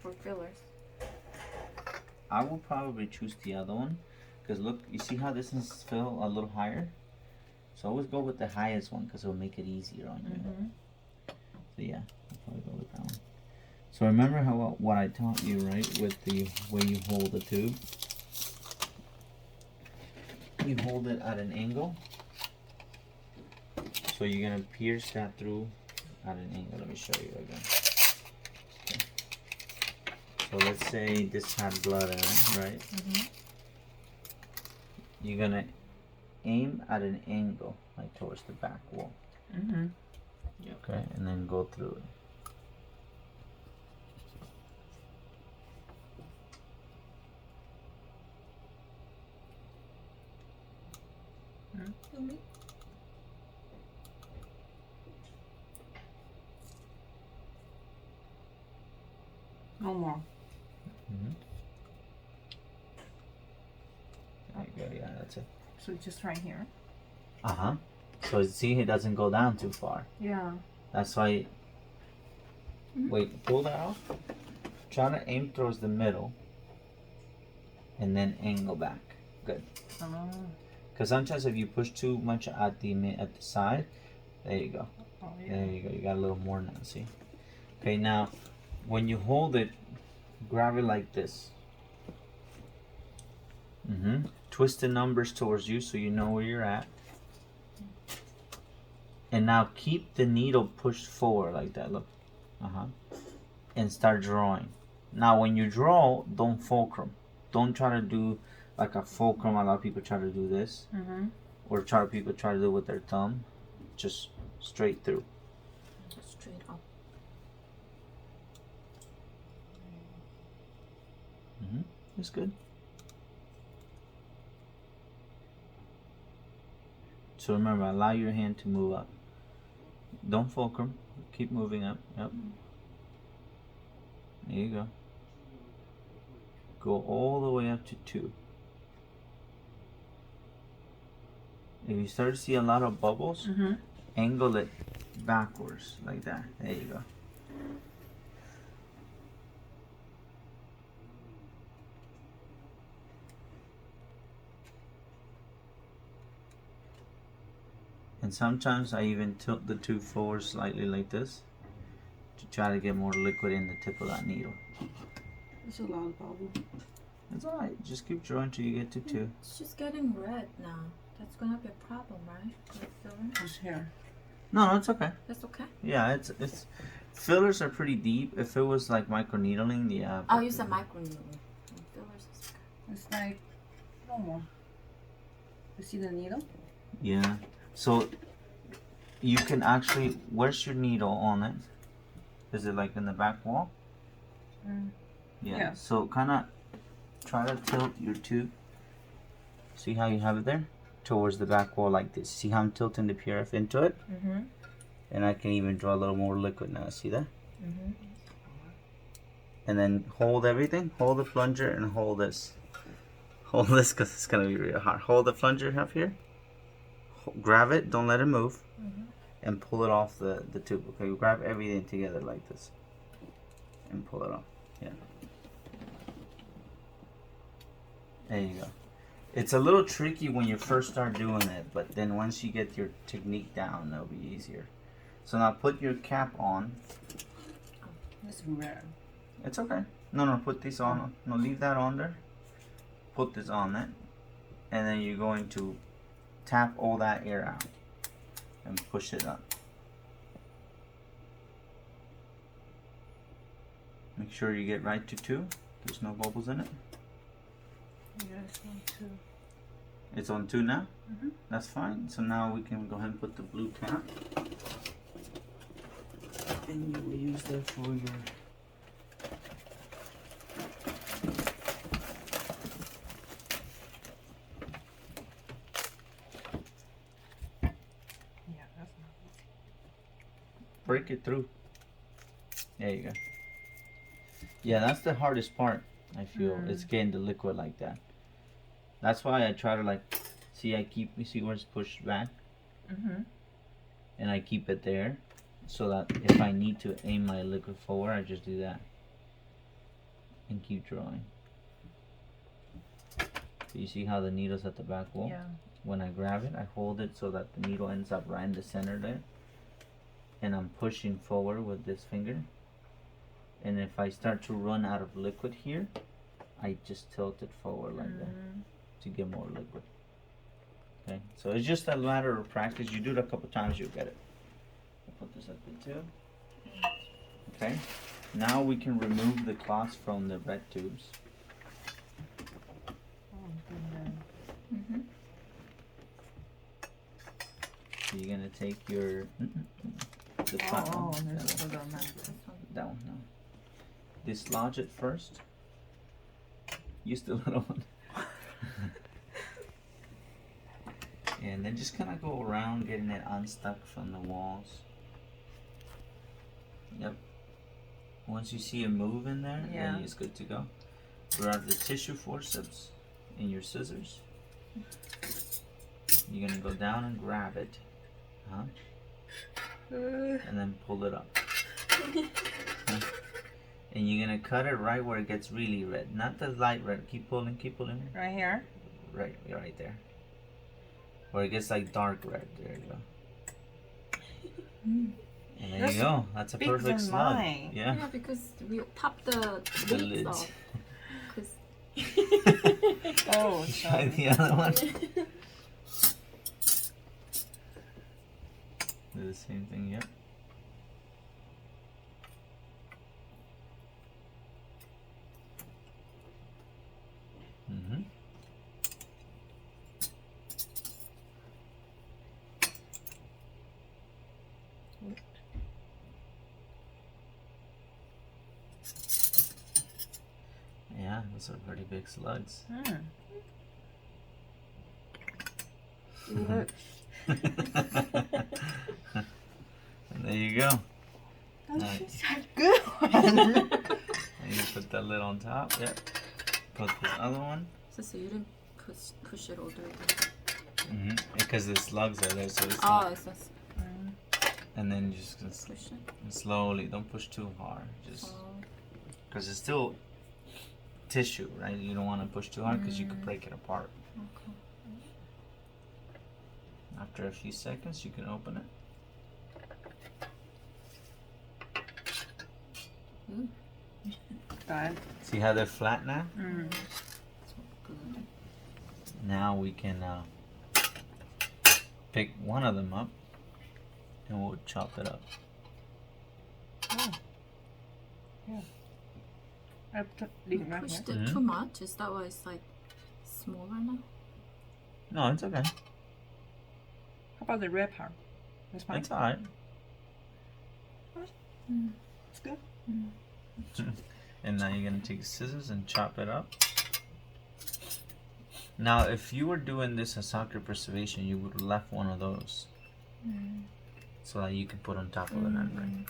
For fillers. I will probably choose the other one because look, you see how this is fill a little higher? So always go with the highest one because it'll make it easier on you. So yeah, I'll probably go with that one. So remember how what I taught you, right? With the way you hold the tube. You hold it at an angle. So you're gonna pierce that through at an angle. Let me show you again. Okay. So let's say this had blood in it, right? You're gonna aim at an angle, like towards the back wall. Okay, and then go through it. No more. There you go, yeah, that's it. So just right here. So see, it doesn't go down too far. Yeah. That's why. Wait, pull that off. Try to aim towards the middle, and then angle back. Good. Because sometimes if you push too much at the side, there you go. Oh, yeah. There you go. You got a little more now. See. Okay, now when you hold it, grab it like this. Twist the numbers towards you so you know where you're at. And now keep the needle pushed forward like that. Look. And start drawing. Now when you draw, don't fulcrum. Don't try to do like a fulcrum. A lot of people try to do this. Or people try to do it with their thumb. Just straight through. Straight up. That's good. So remember, allow your hand to move up. Don't fulcrum. Keep moving up. Yep. There you go. Go all the way up to 2. If you start to see a lot of bubbles, angle it backwards like that. There you go. And sometimes I even tilt the tube forward slightly like this to try to get more liquid in the tip of that needle. It's a lot of bubble. It's alright. Just keep drawing till you get to 2. It's just getting red now. That's gonna be a problem, right? With filler? It's here. No, it's okay. That's okay. Yeah, it's fillers are pretty deep. If it was like micro needling, yeah. I'll use a micro needle. Fillers is okay. It's like no more. You see the needle? Yeah. So you can actually, where's your needle on it? Is it like in the back wall? Yeah. So kind of try to tilt your tube. See how you have it there? Towards the back wall like this. See how I'm tilting the PRF into it? And I can even draw a little more liquid now. See that? And then hold everything. Hold the plunger and hold this. Hold this because it's going to be real hard. Hold the plunger up here. Grab it. Don't let it move. And pull it off the tube. Okay, grab everything together like this. And pull it off. Yeah. There you go. It's a little tricky when you first start doing it, but then once you get your technique down, it'll be easier. So now put your cap on. It's red. It's okay. No, put this on. No, leave that on there. Put this on it. And then you're going to tap all that air out and push it up. Make sure you get right to 2. There's no bubbles in it. Yeah, it's on 2. It's on 2 now? That's fine. So now we can go ahead and put the blue cap. And you will use that for your... Yeah, that's not break it through. There you go. Yeah, that's the hardest part, I feel. It's getting the liquid like that. That's why I try to like, see you see where it's pushed back? And I keep it there so that if I need to aim my liquid forward, I just do that. and keep drawing. So you see how the needle's at the back wall? Yeah. When I grab it, I hold it so that the needle ends up right in the center there. And I'm pushing forward with this finger. And if I start to run out of liquid here, I just tilt it forward like that to get more liquid. Okay, so it's just a matter of practice. You do it a couple times, you'll get it. I'll put this up there too. Okay, now we can remove the cloths from the red tubes. Mm-hmm. So you're gonna take your the flat one. That one, no. Dislodge it first. Use the little one. And then just kind of go around getting it unstuck from the walls. Yep. Once you see a move in there, then it's good to go. Grab the tissue forceps and your scissors. You're gonna go down and grab it. And then pull it up. And you're gonna cut it right where it gets really red, not the light red. Keep pulling, keep pulling. Right here? Right there. Where it gets like dark red. There you go. And there you go. That's a perfect slug. Mine. Yeah. Yeah, because we pop the lids. off. 'Cause Oh, Try the other one. Do the same thing, yep. Mm-hmm. Yeah, those are pretty big slugs. And there you go. That's a good one. And you put that lid on top. Yep. Put this other one. so you didn't push it all the way down. Mm-hmm. Because the slugs are there, so it's Oh, not. it's just And then you just push it. slowly. Don't push too hard. Just Oh. because it's still tissue, right? You don't want to push too hard because you could break it apart. Okay. After a few seconds, you can open it. Good. See how they're flat now? So good. Now we can pick one of them up and we'll chop it up. Oh. Yeah. I put You pushed it too much? Is that why it's like smaller now? No, it's okay. How about the red part? That's fine. It's alright. It's good. And now you're gonna take scissors and chop it up. Now, if you were doing this as soccer preservation, you would have left one of those so that you can put on top of the membrane.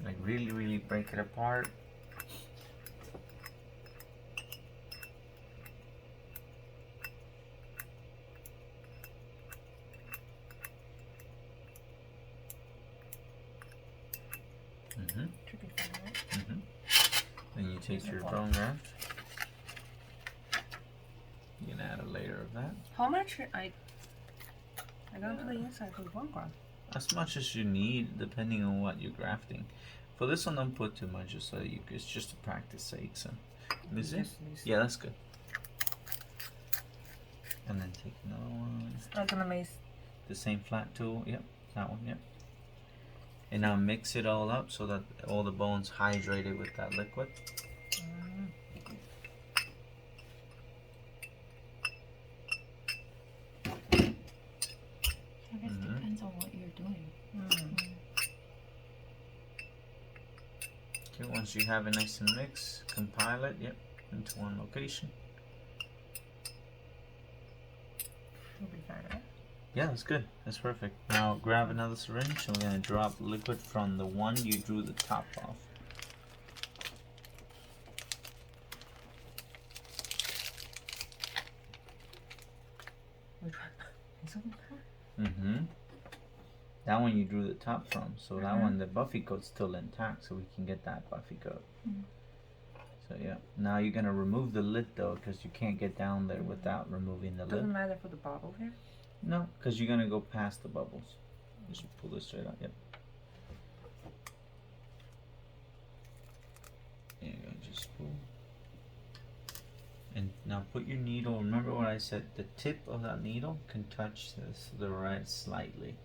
Like really, really break it apart. Then you take your bone graft. You can add a layer of that. How much? I don't put the inside with one graft. As much as you need, depending on what you're grafting. For this one, don't put too much, just so it's just to practice sake. So, this is yeah, that's good. And then take another one. I'm gonna make The same flat tool. Yep, that one. Yep. And now mix it all up so that all the bones hydrated with that liquid. I guess it depends on what you're doing. Okay, once you have it nice and mixed, compile it, yep, into one location. It'll be fine, right? Yeah, that's good. That's perfect. Now grab another syringe and we're going to drop liquid from the one you drew the top off. Which one? This one? Mm-hmm. That one you drew the top from, so that one, the buffy coat's still intact, so we can get that buffy coat. So yeah, now you're gonna remove the lid though, because you can't get down there without removing the Doesn't lid. matter for the bottle here. No, because you're gonna go past the bubbles. Just pull this straight out. Yep. There you go. Just pull. And now put your needle. Remember what I said? The tip of that needle can touch this the right slightly.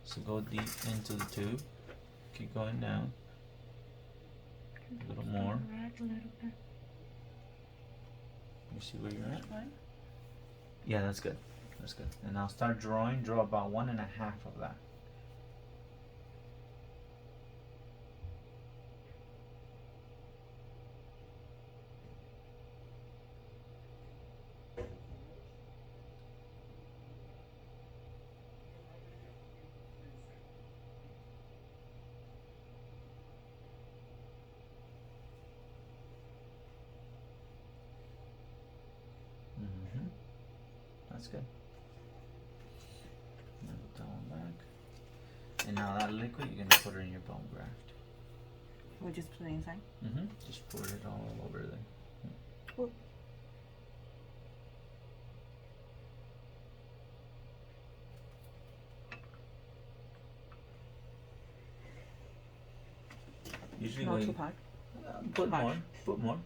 So go deep into the tube. Keep going down. A little more. You see where you're at? Yeah, that's good. That's good. And now start drawing. Draw about 1.5 of that. That's good. Now put that one back. And now that liquid, you're gonna put it in your bone graft. We'll just put it inside. Just pour it all over there. Cool. Usually Not what too you, hot. put more. Put more.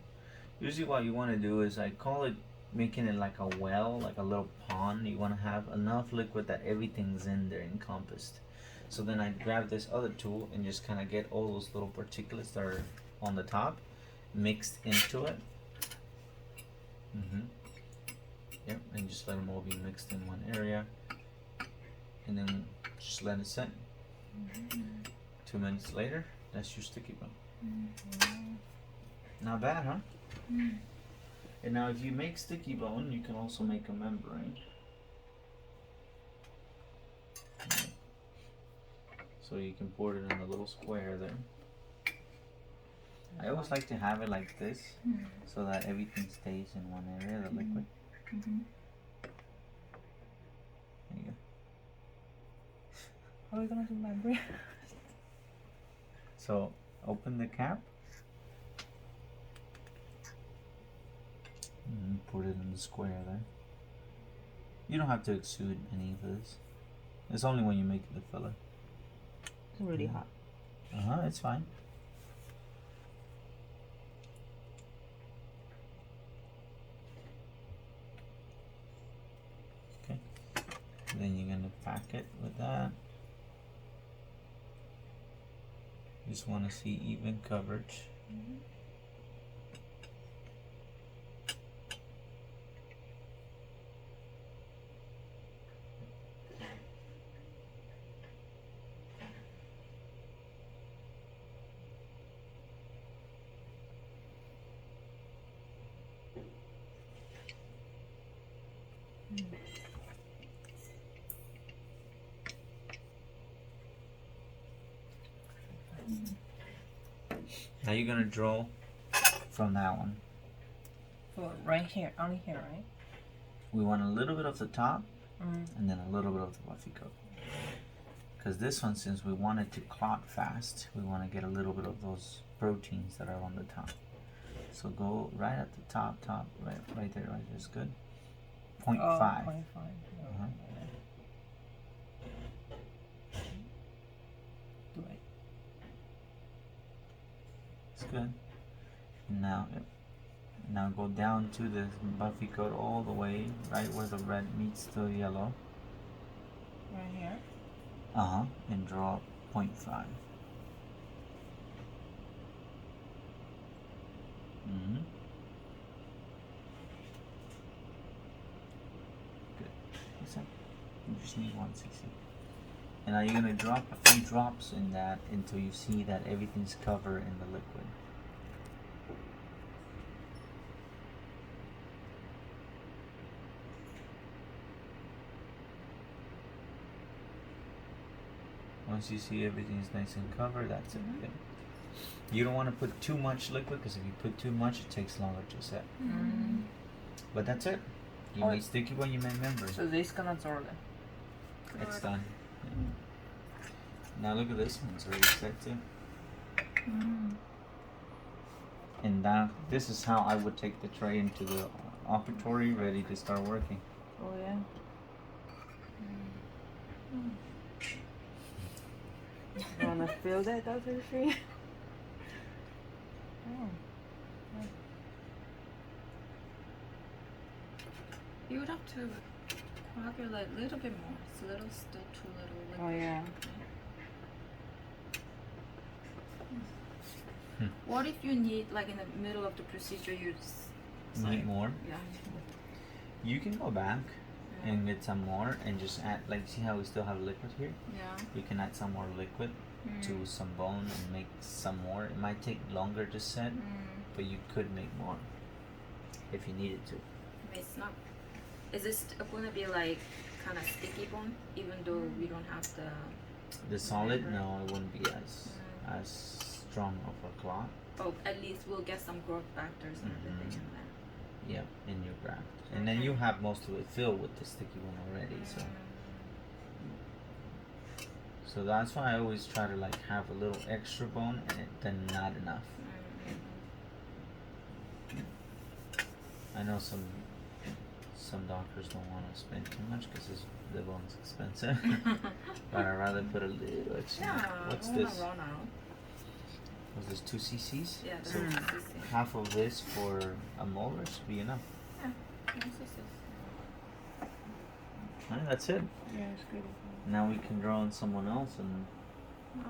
Usually what you want to do is, I call it making it like a well, like a little pond. You want to have enough liquid that everything's in there encompassed. So then I grab this other tool and just kind of get all those little particulates that are on the top mixed into it. Yep, and just let them all be mixed in one area. And then just let it set. 2 minutes later, that's your sticky bone. Not bad, huh? And now if you make sticky bone, you can also make a membrane. So you can pour it in a little square there. I always like to have it like this, so that everything stays in one area, the liquid. There you go. How are we gonna do membrane? So open the cap. And put it in the square there. You don't have to exude any of this. It's only when you make the filler. It's really hot. It's fine. Okay. Then you're gonna pack it with that. Just want to see even coverage. Now you're gonna draw from that one. So right here, only here, right? We want a little bit of the top and then a little bit of the buffy coat. Because this one, since we want it to clot fast, we want to get a little bit of those proteins that are on the top. So go right at the top, right there, right there is good. 0.5. 0.5. Do it. It's good. Now go down to the buffy coat all the way, right where the red meets the yellow. Right here. And draw 0.5. Good. What's that? You just need 1 cc. And now you're gonna drop a few drops in that until you see that everything's covered in the liquid. Once you see everything's nice and covered, that's it. Okay. You don't want to put too much liquid, because if you put too much, it takes longer to set. But that's it. You made sticky when you made membrane. So this gonna absorb it. It's done. Now look at this one. It's already set too. Mm. And this is how I would take the tray into the offertory, ready to start working. Oh yeah. You wanna feel that, Dr. Free? Oh. You would have to coagulate a little bit more. It's still too little. Oh yeah. What if you need, like in the middle of the procedure, you just Need more? Yeah. You can go back and get some more and just add, like, see how we still have liquid here? Yeah. You can add some more liquid to some bone and make some more. It might take longer to set, but you could make more if you needed to. It's not. Is this gonna be like kind of sticky bone, even though we don't have The solid, Remember. no, it wouldn't be as strong of a clot. Oh, at least we'll get some growth factors and everything in there. Yeah, in your graft. And then you have most of it filled with the sticky one already, so that's why I always try to like have a little extra bone and then not enough. I know some doctors don't want to spend too much because the bone's expensive, but I'd rather put a little extra. Yeah, What's I wanna this? run out. Was this 2 cc's? Yeah, So that's half of this for a molar should be enough. Alright, that's it. Yeah, it's good. Now we can draw on someone else and